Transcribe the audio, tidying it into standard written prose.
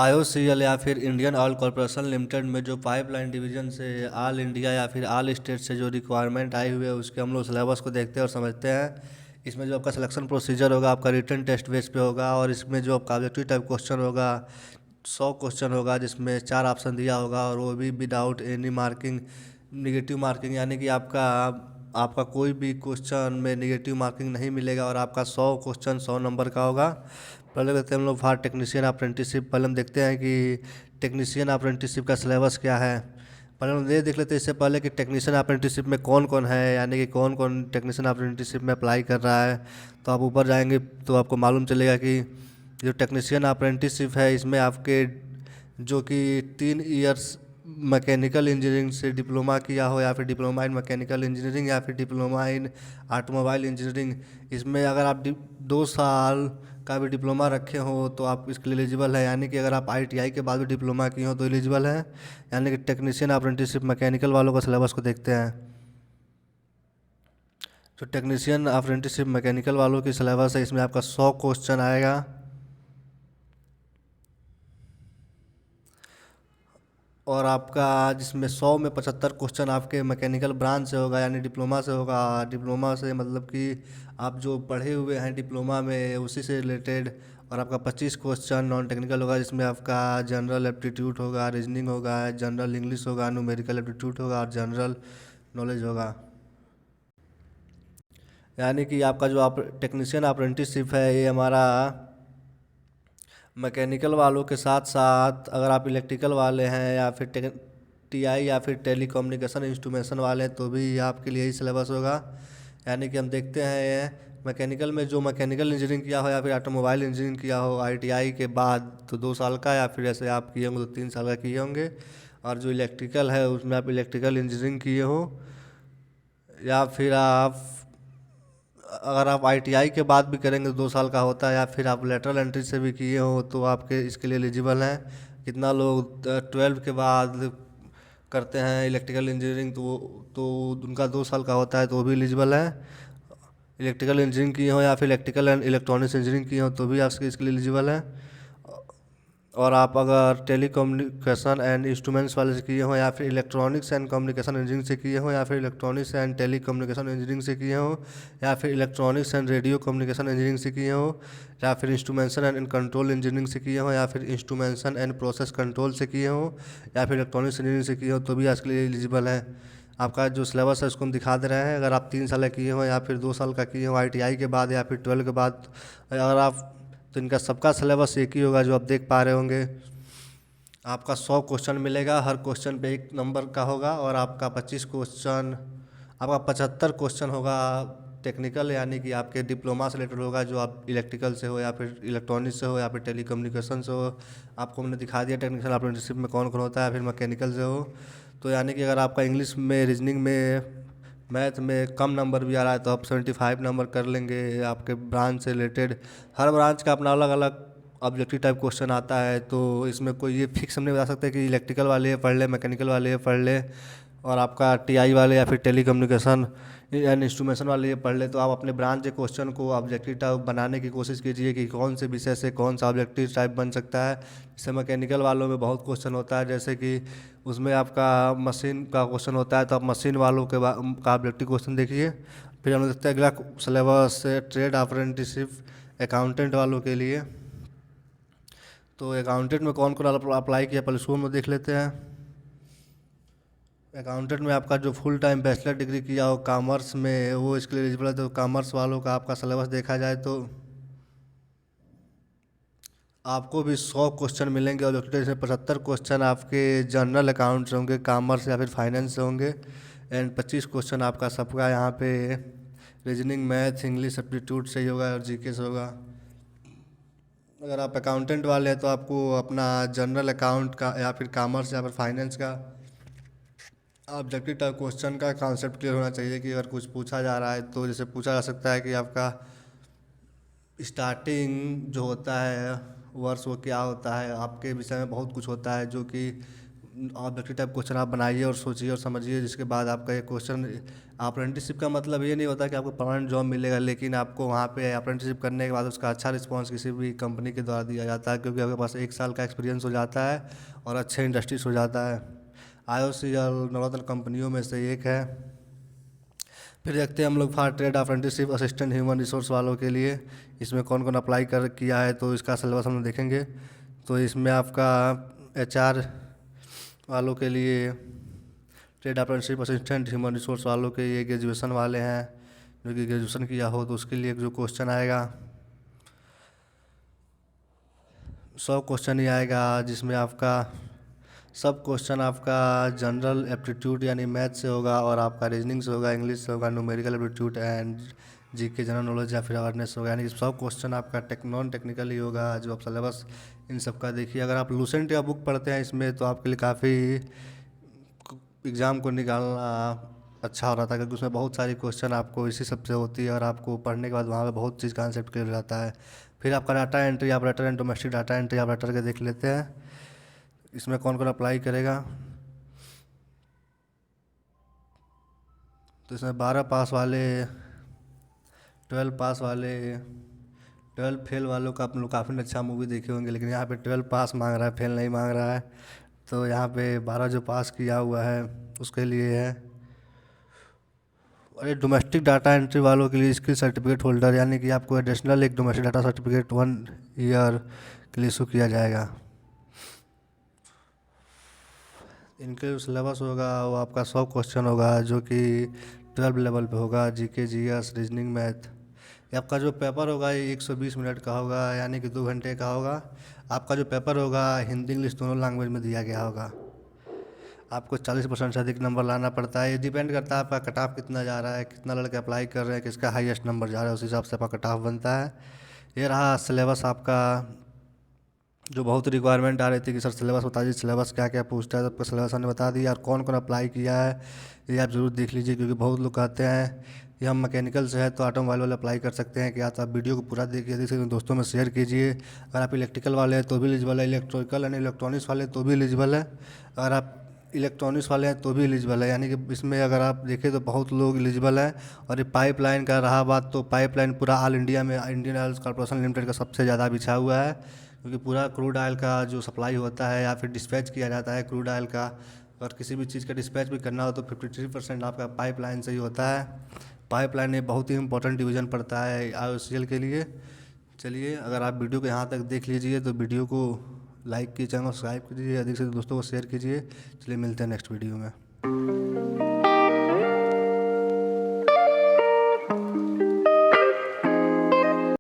IOCL या फिर Indian oil corporation limited में जो पाइपलाइन डिवीजन से ऑल इंडिया या फिर ऑल स्टेट से जो रिक्वायरमेंट आई हुई है उसके हम लोग सिलेबस को देखते हैं और समझते हैं। इसमें जो आपका सिलेक्शन प्रोसीजर होगा आपका रिटन टेस्ट बेस पे होगा और इसमें जो आपका ऑब्जेक्टिव टाइप क्वेश्चन होगा 100 क्वेश्चन होगा जिसमें 4 ऑप्शन दिया होगा और वो भी without any marking negative marking, यानी कि आपका आपका कोई भी क्वेश्चन में निगेटिव मार्किंग नहीं मिलेगा और आपका 100 क्वेश्चन 100 नंबर का होगा। पहले देखते हैं हम लोग फॉर टेक्नीशियन अप्रेंटिसशिप। पहले हम देखते हैं कि टेक्नीशियन अप्रेंटिसशिप का सिलेबस क्या है। पहले हम ये देख लेते हैं इससे पहले कि टेक्नीशियन अप्रेंटिसशिप में कौन कौन है, यानी कि कौन कौन टेक्नीशियन अप्रेंटिसशिप में अप्लाई कर रहा है। तो आप ऊपर जाएंगे तो आपको मालूम चलेगा कि जो टेक्नीशियन अप्रेंटिसशिप है इसमें आपके जो कि 3 इयर्स मैकेनिकल इंजीनियरिंग से डिप्लोमा किया हो या फिर डिप्लोमा इन मैकेनिकल इंजीनियरिंग या फिर डिप्लोमा इन ऑटोमोबाइल इंजीनियरिंग, इसमें अगर आप 2 साल का भी डिप्लोमा रखे हो तो आप इसके लिए एलिजिबल है। यानी कि अगर आप आईटीआई के बाद भी डिप्लोमा किए हो तो एलिजिबल है। यानी कि टेक्नीशियन अप्रेंटिसशिप मैकेनिकल वालों का सिलेबस को देखते हैं। जो टेक्नीशियन अप्रेंटिसशिप मैकेनिकल वालों की सिलेबस है इसमें आपका 100 क्वेश्चन आएगा और आपका जिसमें 100 में 75 क्वेश्चन आपके मैकेनिकल ब्रांच से होगा, यानी डिप्लोमा से होगा। डिप्लोमा से मतलब कि आप जो पढ़े हुए हैं डिप्लोमा में उसी से रिलेटेड। और आपका 25 क्वेश्चन नॉन टेक्निकल होगा जिसमें आपका जनरल एप्टीट्यूड होगा, रीजनिंग होगा, जनरल इंग्लिश होगा, न्यूमेरिकल एप्टीट्यूड होगा और जनरल नॉलेज होगा। यानी कि आपका जो आप टेक्नीशियन अप्रेंटिसशिप है ये हमारा मैकेनिकल वालों के साथ साथ अगर आप इलेक्ट्रिकल वाले हैं या फिर टीआई या फिर टेली कम्युनिकेशन इंस्ट्रूमेंटेशन वाले हैं तो भी आपके लिए ही सिलेबस होगा। यानी कि हम देखते हैं मैकेनिकल में जो मैकेनिकल इंजीनियरिंग किया हो या फिर ऑटोमोबाइल इंजीनियरिंग किया हो आईटीआई के बाद तो 2 साल का, या फिर ऐसे आप किए होंगे तो 3 साल का किए होंगे। और जो इलेक्ट्रिकल है उसमें आप इलेक्ट्रिकल इंजीनियरिंग किए हो या फिर आप अगर आप आईटीआई के बाद भी करेंगे तो 2 साल का होता है, या फिर आप लेटरल एंट्री से भी किए हो तो आपके इसके लिए एलिजिबल हैं। कितना लोग 12 के बाद करते हैं इलेक्ट्रिकल इंजीनियरिंग तो उनका 2 साल का होता है तो वो भी एलिजिबल है। इलेक्ट्रिकल इंजीनियरिंग किए हो या फिर इलेक्ट्रिकल एंड इलेक्ट्रॉनिक्स इंजीनियरिंग किए हो तो भी आप इसके लिए एलिजिबल है। और आप अगर टेली कम्युनिकेशन एंड इंस्ट्रूमेंट्स वाले से किए हो या फिर इलेक्ट्रॉनिक्स एंड कम्युनिकेशन इंजीनियरिंग से किए हो या फिर electronics and telecommunication engineering से किए हो या फिर electronics and radio communication engineering से किए हो या फिर इंस्ट्रूमेंटेशन एंड कंट्रोल इंजीनियरिंग से किए हो या फिर इंस्ट्रूमेंटेशन एंड प्रोसेस कंट्रोल से किए हो या फिर इलेक्ट्रॉनिक्स इंजीनियरिंग से किए हो तो भी इसके लिए एलिजिबल है। आपका जो सिलेबस है उसको हम दिखा दे रहे हैं। अगर आप 3 साल का किए हो या फिर 2 साल का किए हो आईटीआई के बाद या फिर 12 के बाद, अगर आप तो इनका सबका सिलेबस एक ही होगा जो आप देख पा रहे होंगे। आपका 100 क्वेश्चन मिलेगा, हर क्वेश्चन पे 1 नंबर का होगा और आपका 25 क्वेश्चन आपका 75 क्वेश्चन होगा टेक्निकल, यानी कि आपके डिप्लोमा से रिलेटेड होगा जो आप इलेक्ट्रिकल से हो या फिर इलेक्ट्रॉनिक्स से हो या फिर टेलीकम्युनिकेशन से हो। आपको मैंने दिखा दिया टेक्निकल अप्रेंटिसशिप में कौन कौन होता है, फिर मैकेनिकल से हो। तो यानी कि अगर आपका इंग्लिश में, रीजनिंग में, मैथ में कम नंबर भी आ रहा है तो आप 75 नंबर कर लेंगे। आपके ब्रांच से रिलेटेड हर ब्रांच का अपना अलग अलग ऑब्जेक्टिव टाइप क्वेश्चन आता है तो इसमें कोई ये फिक्स हम नहीं बता सकते कि इलेक्ट्रिकल वाले ये पढ़ ले, मैकेनिकल वाले ये पढ़ ले और आपका टीआई वाले या फिर टेली कम्युनिकेशन एंड इंस्ट्रूमेंटेशन वाले ये पढ़ ले। तो आप अपने ब्रांच के क्वेश्चन को ऑब्जेक्टिव टाइप बनाने की कोशिश कीजिए कि कौन से विषय से कौन सा ऑब्जेक्टिव टाइप बन सकता है। जैसे मैकेनिकल वालों में बहुत क्वेश्चन होता है, जैसे कि उसमें आपका मशीन का क्वेश्चन होता है तो आप मशीन वालों के का ऑब्जेक्टिव क्वेश्चन देखिए। फिर हम लोग देखते हैं अगला सिलेबस ट्रेड अप्रेंटिसशिप अकाउंटेंट वालों के लिए। तो अकाउंटेंट में कौन कौन अप्लाई किया पहले इसको हम देख लेते हैं। अकाउंटेंट में आपका जो फुल टाइम बैचलर डिग्री किया हो कॉमर्स में वो इसके लिए एलिजिबल है। तो कॉमर्स वालों का आपका सिलेबस देखा जाए तो आपको भी 100 क्वेश्चन मिलेंगे और इसमें 75 क्वेश्चन आपके जनरल अकाउंट से होंगे, कॉमर्स या फिर फाइनेंस से होंगे। एंड 25 क्वेश्चन आपका सबका यहाँ पे रीजनिंग, मैथ, इंग्लिश एप्टीट्यूड से ही होगा और जीके से होगा। अगर आप अकाउंटेंट वाले हैं तो आपको अपना जनरल अकाउंट का या फिर कॉमर्स या फिर फाइनेंस का ऑब्जेक्टिव टाइप क्वेश्चन का कॉन्सेप्ट क्लियर होना चाहिए कि अगर कुछ पूछा जा रहा है तो जैसे पूछा जा सकता है कि आपका स्टार्टिंग जो होता है वर्ष वो क्या होता है। आपके विषय में बहुत कुछ होता है जो कि ऑब्जेक्टिव टाइप क्वेश्चन आप बनाइए और सोचिए और समझिए, जिसके बाद आपका ये क्वेश्चन। अप्रेंटिसशिप का मतलब ये नहीं होता कि आपको परमानेंट जॉब मिलेगा, लेकिन आपको वहाँ पे अप्रेंटिसशिप करने के बाद उसका अच्छा रिस्पांस किसी भी कंपनी के द्वारा दिया जाता है, क्योंकि आपके पास 1 साल का एक्सपीरियंस हो जाता है और अच्छे इंडस्ट्रीज हो जाता है। IOCL नवरत्न कंपनियों में से एक है। फिर देखते हैं हम लोग for trade apprenticeship assistant human resource वालों के लिए इसमें कौन कौन अप्लाई कर किया है, तो इसका सिलेबस हम लोग देखेंगे। तो इसमें आपका HR वालों के लिए, trade apprenticeship assistant human resource वालों के ये ग्रेजुएशन वाले हैं, जो कि ग्रेजुएशन किया हो, तो उसके लिए जो क्वेश्चन आएगा 100 क्वेश्चन ही आएगा, जिसमें आपका सब क्वेश्चन आपका जनरल एप्टीट्यूड यानी मैथ से होगा, और आपका रीजनिंग से होगा, इंग्लिश से होगा, numerical aptitude and GK general knowledge या फिर अवेयरनेस होगा। यानी कि सब क्वेश्चन आपका नॉन टेक्निकल ही होगा, जो आप सिलेबस इन सब का देखिए। अगर आप लूसेंट या बुक पढ़ते हैं इसमें, तो आपके लिए काफ़ी एग्ज़ाम को निकालना अच्छा हो रहा था, क्योंकि उसमें बहुत सारी क्वेश्चन आपको इसी सब से होती है, और आपको पढ़ने के बाद वहाँ पे बहुत चीज़ कॉन्सेप्ट क्लियर हो जाता है। फिर आपका data entry operator and domestic data entry operator के देख लेते हैं, इसमें कौन कौन अप्लाई करेगा। तो इसमें 12 पास वाले, 12 पास वाले, 12 फेल वालों का आप लोग काफ़ी अच्छा मूवी देखे होंगे, लेकिन यहाँ पे 12 पास मांग रहा है, फेल नहीं मांग रहा है। तो यहाँ पे 12 जो पास किया हुआ है उसके लिए है। और ये डोमेस्टिक डाटा एंट्री वालों के लिए स्किल सर्टिफिकेट होल्डर, यानी कि आपको एडिशनल एक डोमेस्टिक डाटा सर्टिफिकेट 1 ईयर के लिए इशू किया जाएगा। इनके जो सिलेबस होगा वो आपका 100 क्वेश्चन होगा, जो कि 12 लेवल पे होगा, GK GS रीजनिंग मैथ। ये आपका जो पेपर होगा ये 120 मिनट का होगा, यानी कि 2 घंटे का होगा। आपका जो पेपर होगा हिंदी इंग्लिश दोनों लैंग्वेज में दिया गया होगा। आपको 40% से अधिक नंबर लाना पड़ता है। ये डिपेंड करता है आपका कट ऑफ कितना जा रहा है, कितना लड़के अप्लाई कर रहे हैं, किसका हाईएस्ट नंबर जा रहा है, उस हिसाब से आपका कट ऑफ बनता है। ये रहा सिलेबस आपका, जो बहुत रिक्वायरमेंट आ रही थी कि सर सिलेबस बता दीजिए, सिलेबस क्या क्या पूछता है, तो आपका सिलेबस हमने बता दिया। और कौन कौन अप्लाई किया है ये आप ज़रूर देख लीजिए, क्योंकि बहुत लोग कहते हैं कि हम मैकेनिकल से है तो ऑटोमोबाइल वाले अप्लाई कर सकते हैं क्या। तो आप वीडियो को पूरा देखिए, देख सकते हैं, दोस्तों में शेयर कीजिए। अगर आप इलेक्ट्रिकल वाले हैं तो भी एलिजिबल है, इलेक्ट्रिकल एंड इलेक्ट्रॉनिक्स वाले तो भी एलिजिबल है। अगर आप इलेक्ट्रॉनिक्स वाले हैं तो भी एलिजिबल है, यानी कि इसमें अगर आप देखें तो बहुत लोग एलिजिबल हैं। और ये पाइपलाइन का रहा बात, तो पाइपलाइन पूरा ऑल इंडिया में इंडियन ऑयल कॉर्पोरेशन लिमिटेड का सबसे ज़्यादा बिछा हुआ है, क्योंकि पूरा क्रूड ऑयल का जो सप्लाई होता है या फिर डिस्पैच किया जाता है क्रूड ऑयल का, और किसी भी चीज़ का डिस्पैच भी करना हो तो 53% आपका पाइपलाइन से ही होता है। पाइपलाइन एक बहुत ही इंपॉर्टेंट डिवीज़न पड़ता है IOCL के लिए। चलिए, अगर आप वीडियो को यहाँ तक देख लीजिए तो वीडियो को लाइक कीजिए, चैनल को सब्सक्राइब कीजिए, अधिक से अधिक दोस्तों को शेयर कीजिए। चलिए मिलते हैं नेक्स्ट वीडियो में।